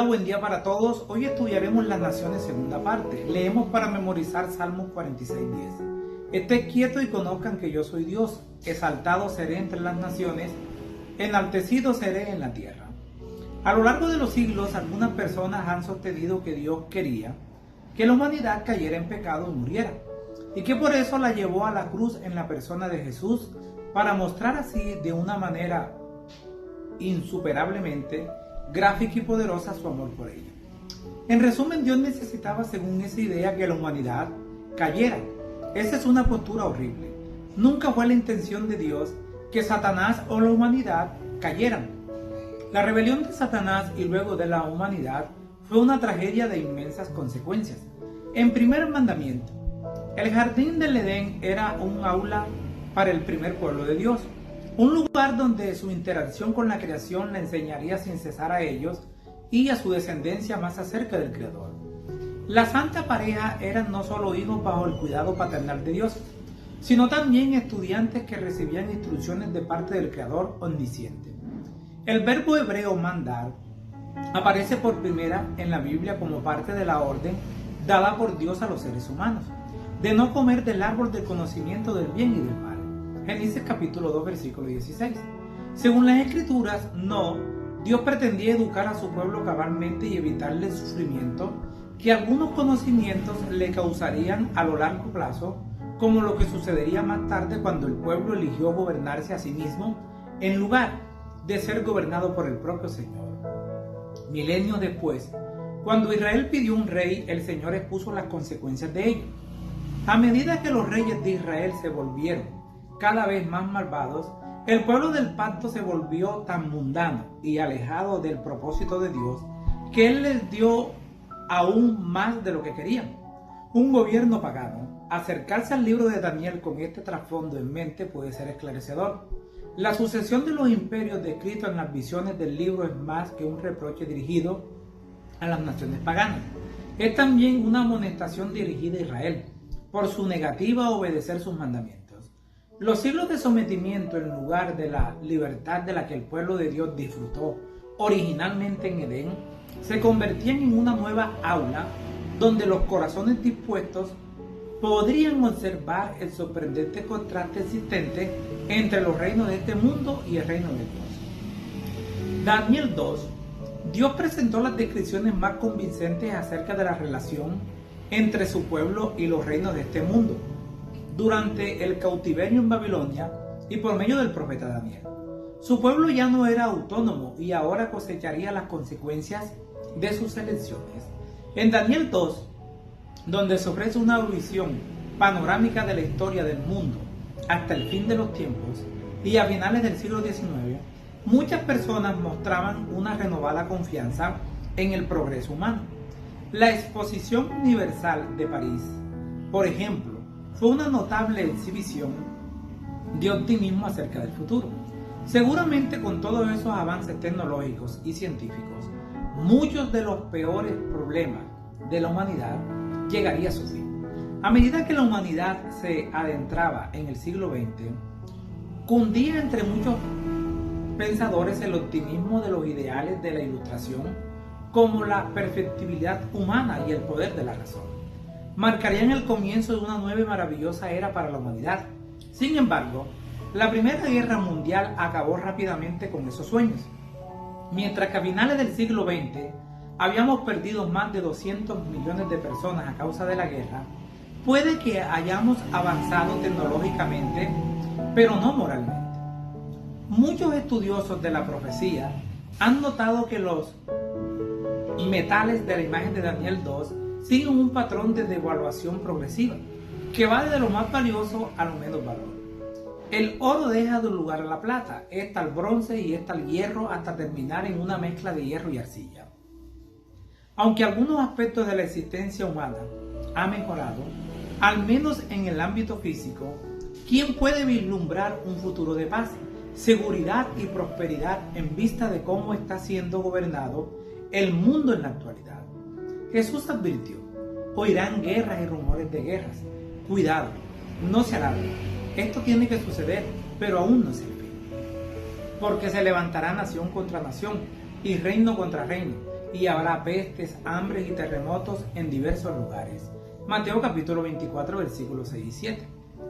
buen día para todos. Hoy estudiaremos las naciones segunda parte. Leemos para memorizar Salmos 46:10. Estén quietos y conozcan que yo soy Dios. Exaltado seré entre las naciones, enaltecido seré en la tierra. A lo largo de los siglos, algunas personas han sostenido que Dios quería que la humanidad cayera en pecado y muriera, y que por eso la llevó a la cruz en la persona de Jesús, para mostrar así de una manera insuperablemente gráfica y poderosa su amor por ella. En resumen, Dios necesitaba, según esa idea, que la humanidad cayera. Esa es una postura horrible. Nunca fue la intención de Dios que Satanás o la humanidad cayeran. La rebelión de Satanás y luego de la humanidad fue una tragedia de inmensas consecuencias. En primer mandamiento, el jardín del Edén era un aula para el primer pueblo de Dios, un lugar donde su interacción con la creación le enseñaría sin cesar a ellos y a su descendencia más acerca del Creador. La santa pareja eran no solo hijos bajo el cuidado paternal de Dios, sino también estudiantes que recibían instrucciones de parte del Creador omnisciente. El verbo hebreo mandar aparece por primera en la Biblia como parte de la orden dada por Dios a los seres humanos, de no comer del árbol del conocimiento del bien y del mal. Génesis capítulo 2, versículo 16. Según las Escrituras, Dios pretendía educar a su pueblo cabalmente y evitarle el sufrimiento que algunos conocimientos le causarían a lo largo plazo, como lo que sucedería más tarde cuando el pueblo eligió gobernarse a sí mismo en lugar de ser gobernado por el propio Señor. Milenios después, cuando Israel pidió un rey, el Señor expuso las consecuencias de ello. A medida que los reyes de Israel se volvieron cada vez más malvados, el pueblo del pacto se volvió tan mundano y alejado del propósito de Dios que Él les dio aún más de lo que querían: un gobierno pagano. Acercarse al libro de Daniel con este trasfondo en mente puede ser esclarecedor. La sucesión de los imperios descritos en las visiones del libro es más que un reproche dirigido a las naciones paganas. Es también una amonestación dirigida a Israel por su negativa a obedecer sus mandamientos. Los siglos de sometimiento, en lugar de la libertad de la que el pueblo de Dios disfrutó originalmente en Edén, se convertían en una nueva aula donde los corazones dispuestos podrían observar el sorprendente contraste existente entre los reinos de este mundo y el reino de Dios. Daniel 2, Dios presentó las descripciones más convincentes acerca de la relación entre su pueblo y los reinos de este mundo durante el cautiverio en Babilonia y por medio del profeta Daniel. Su pueblo ya no era autónomo y ahora cosecharía las consecuencias de sus elecciones. En Daniel 2, donde se ofrece una visión panorámica de la historia del mundo hasta el fin de los tiempos y a finales del siglo XIX, muchas personas mostraban una renovada confianza en el progreso humano. La Exposición Universal de París, por ejemplo, fue una notable exhibición de optimismo acerca del futuro. Seguramente con todos esos avances tecnológicos y científicos, muchos de los peores problemas de la humanidad llegaría a su fin. A medida que la humanidad se adentraba en el siglo XX, cundía entre muchos pensadores el optimismo de los ideales de la Ilustración, como la perfectibilidad humana y el poder de la razón. Marcarían el comienzo de una nueva y maravillosa era para la humanidad. Sin embargo, la Primera Guerra Mundial acabó rápidamente con esos sueños. Mientras que a finales del siglo XX habíamos perdido más de 200 millones de personas a causa de la guerra, puede que hayamos avanzado tecnológicamente, pero no moralmente. Muchos estudiosos de la profecía han notado que los metales de la imagen de Daniel 2 siguen un patrón de devaluación progresiva, que va desde lo más valioso a lo menos valor. El oro deja de lugar a la plata, esta al bronce y esta al hierro, hasta terminar en una mezcla de hierro y arcilla. Aunque algunos aspectos de la existencia humana han mejorado, al menos en el ámbito físico, ¿quién puede vislumbrar un futuro de paz, seguridad y prosperidad en vista de cómo está siendo gobernado el mundo en la actualidad? Jesús advirtió: oirán guerras y rumores de guerras. Cuidado, no se alarmen. Esto tiene que suceder, pero aún no es el fin. Porque se levantará nación contra nación y reino contra reino, y habrá pestes, hambres y terremotos en diversos lugares. Mateo capítulo 24, versículos 6 y 7.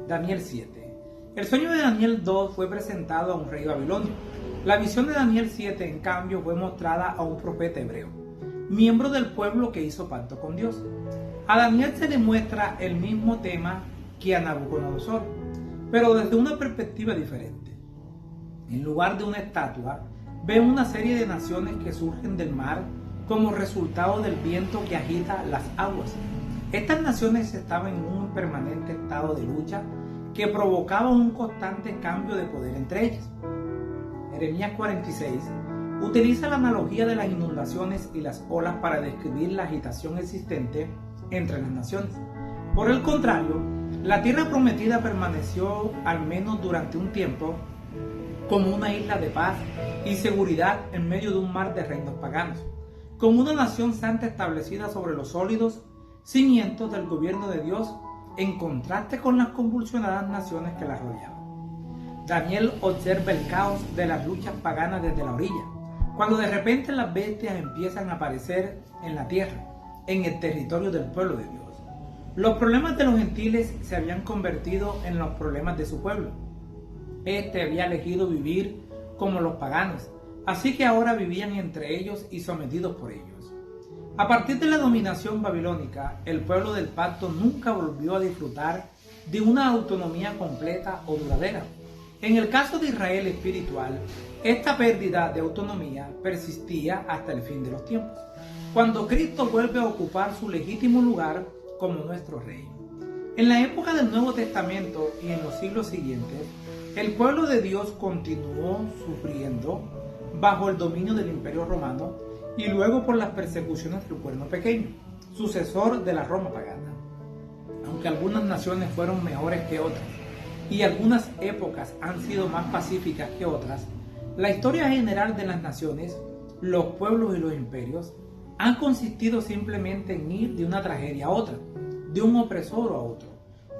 Daniel 7. El sueño de Daniel 2 fue presentado a un rey babilonio. La visión de Daniel 7, en cambio, fue mostrada a un profeta hebreo, miembro del pueblo que hizo pacto con Dios. A Daniel se le muestra el mismo tema que a Nabucodonosor, pero desde una perspectiva diferente. En lugar de una estatua, ve una serie de naciones que surgen del mar como resultado del viento que agita las aguas. Estas naciones estaban en un permanente estado de lucha que provocaba un constante cambio de poder entre ellas. Jeremías 46 utiliza la analogía de las inundaciones y las olas para describir la agitación existente entre las naciones. Por el contrario, la tierra prometida permaneció, al menos durante un tiempo, como una isla de paz y seguridad en medio de un mar de reinos paganos, como una nación santa establecida sobre los sólidos cimientos del gobierno de Dios, en contraste con las convulsionadas naciones que la rodeaban. Daniel observa el caos de las luchas paganas desde la orilla, cuando de repente las bestias empiezan a aparecer en la tierra, en el territorio del pueblo de Dios. Los problemas de los gentiles se habían convertido en los problemas de su pueblo. Este había elegido vivir como los paganos, así que ahora vivían entre ellos y sometidos por ellos. A partir de la dominación babilónica, el pueblo del pacto nunca volvió a disfrutar de una autonomía completa o duradera. En el caso de Israel espiritual, esta pérdida de autonomía persistía hasta el fin de los tiempos, cuando Cristo vuelve a ocupar su legítimo lugar como nuestro Rey. En la época del Nuevo Testamento y en los siglos siguientes, el pueblo de Dios continuó sufriendo bajo el dominio del Imperio Romano y luego por las persecuciones del Cuerno Pequeño, sucesor de la Roma pagana. Aunque algunas naciones fueron mejores que otras y algunas épocas han sido más pacíficas que otras, la historia general de las naciones, los pueblos y los imperios han consistido simplemente en ir de una tragedia a otra, de un opresor a otro,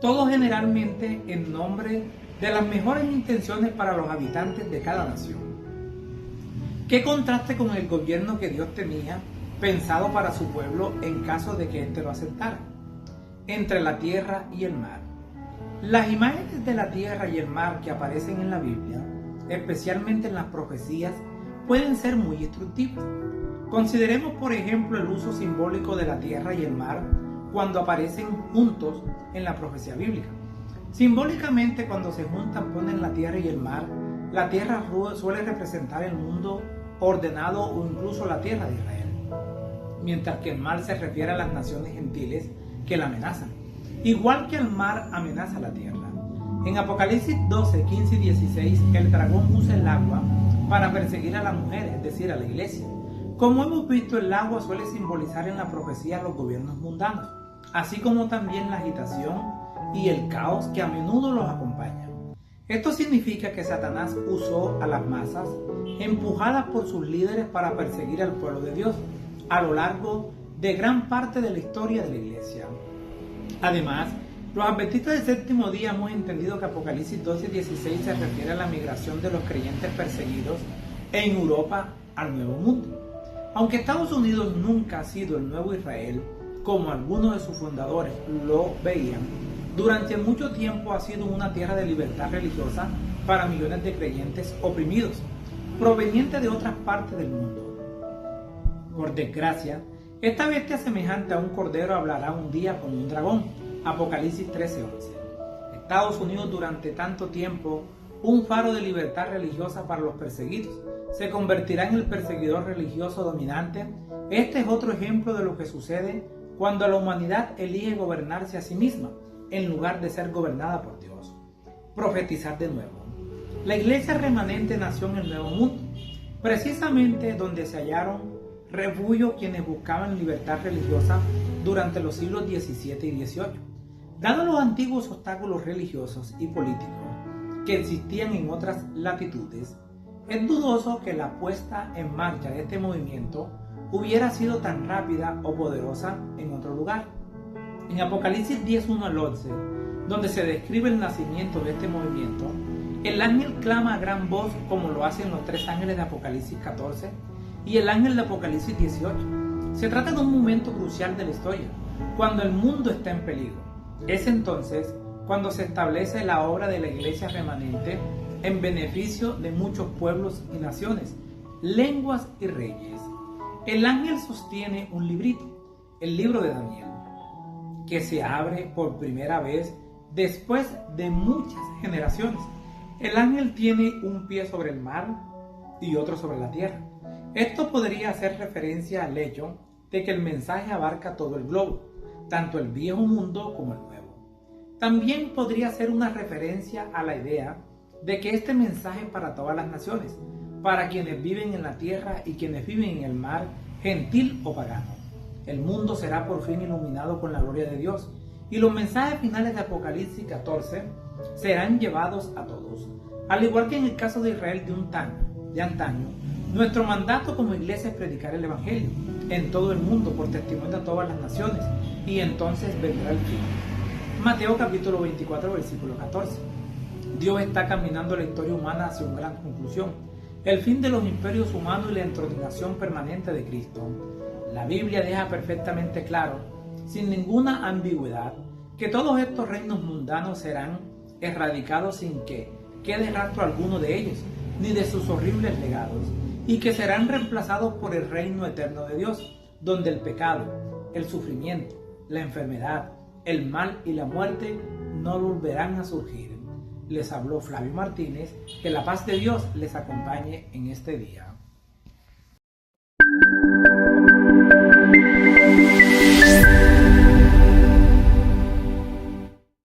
todo generalmente en nombre de las mejores intenciones para los habitantes de cada nación. Qué contraste con el gobierno que Dios tenía pensado para su pueblo en caso de que éste lo aceptara, entre la tierra y el mar. Las imágenes de la tierra y el mar que aparecen en la Biblia, especialmente en las profecías, pueden ser muy instructivas. Consideremos, por ejemplo, el uso simbólico de la tierra y el mar cuando aparecen juntos en la profecía bíblica. Simbólicamente, cuando se juntan, ponen la tierra y el mar. La tierra suele representar el mundo ordenado o incluso la tierra de Israel, mientras que el mar se refiere a las naciones gentiles que la amenazan, igual que el mar amenaza la tierra. En Apocalipsis 12, 15 y 16, el dragón usa el agua para perseguir a la mujer, es decir, a la iglesia. Como hemos visto, el agua suele simbolizar en la profecía los gobiernos mundanos, así como también la agitación y el caos que a menudo los acompañan. Esto significa que Satanás usó a las masas, empujadas por sus líderes, para perseguir al pueblo de Dios a lo largo de gran parte de la historia de la iglesia. Además, los adventistas del séptimo día hemos entendido que Apocalipsis 12:16 se refiere a la migración de los creyentes perseguidos en Europa al Nuevo Mundo. Aunque Estados Unidos nunca ha sido el nuevo Israel, como algunos de sus fundadores lo veían, durante mucho tiempo ha sido una tierra de libertad religiosa para millones de creyentes oprimidos, provenientes de otras partes del mundo. Por desgracia, esta bestia semejante a un cordero hablará un día como un dragón. Apocalipsis 13:11. Estados Unidos, durante tanto tiempo un faro de libertad religiosa para los perseguidos, se convertirá en el perseguidor religioso dominante. Este es otro ejemplo de lo que sucede cuando la humanidad elige gobernarse a sí misma en lugar de ser gobernada por Dios. Profetizar de nuevo. La iglesia remanente nació en el Nuevo Mundo, precisamente donde se hallaron refugio quienes buscaban libertad religiosa durante los siglos XVII y XVIII. Dados los antiguos obstáculos religiosos y políticos que existían en otras latitudes, es dudoso que la puesta en marcha de este movimiento hubiera sido tan rápida o poderosa en otro lugar. En Apocalipsis 10:1 al 11, donde se describe el nacimiento de este movimiento, el ángel clama a gran voz como lo hacen los tres ángeles de Apocalipsis 14 y el ángel de Apocalipsis 18. Se trata de un momento crucial de la historia, cuando el mundo está en peligro. Es entonces cuando se establece la obra de la iglesia remanente en beneficio de muchos pueblos y naciones, lenguas y reyes. El ángel sostiene un librito, el libro de Daniel, que se abre por primera vez después de muchas generaciones. El ángel tiene un pie sobre el mar y otro sobre la tierra. Esto podría hacer referencia al hecho de que el mensaje abarca todo el globo, tanto el viejo mundo como el nuevo. También podría ser una referencia a la idea de que este mensaje es para todas las naciones, para quienes viven en la tierra y quienes viven en el mar, gentil o pagano. El mundo será por fin iluminado con la gloria de Dios, y los mensajes finales de Apocalipsis 14 serán llevados a todos. Al igual que en el caso de Israel de antaño, nuestro mandato como iglesia es predicar el Evangelio en todo el mundo por testimonio a todas las naciones, y entonces vendrá el fin. Mateo capítulo 24, versículo 14. Dios está caminando la historia humana hacia una gran conclusión, el fin de los imperios humanos y la entronización permanente de Cristo. La Biblia deja perfectamente claro, sin ninguna ambigüedad, que todos estos reinos mundanos serán erradicados sin que quede rastro alguno de ellos, ni de sus horribles legados, y que serán reemplazados por el reino eterno de Dios, donde el pecado, el sufrimiento, la enfermedad, el mal y la muerte no volverán a surgir. Les habló Flavio Martínez. Que la paz de Dios les acompañe en este día.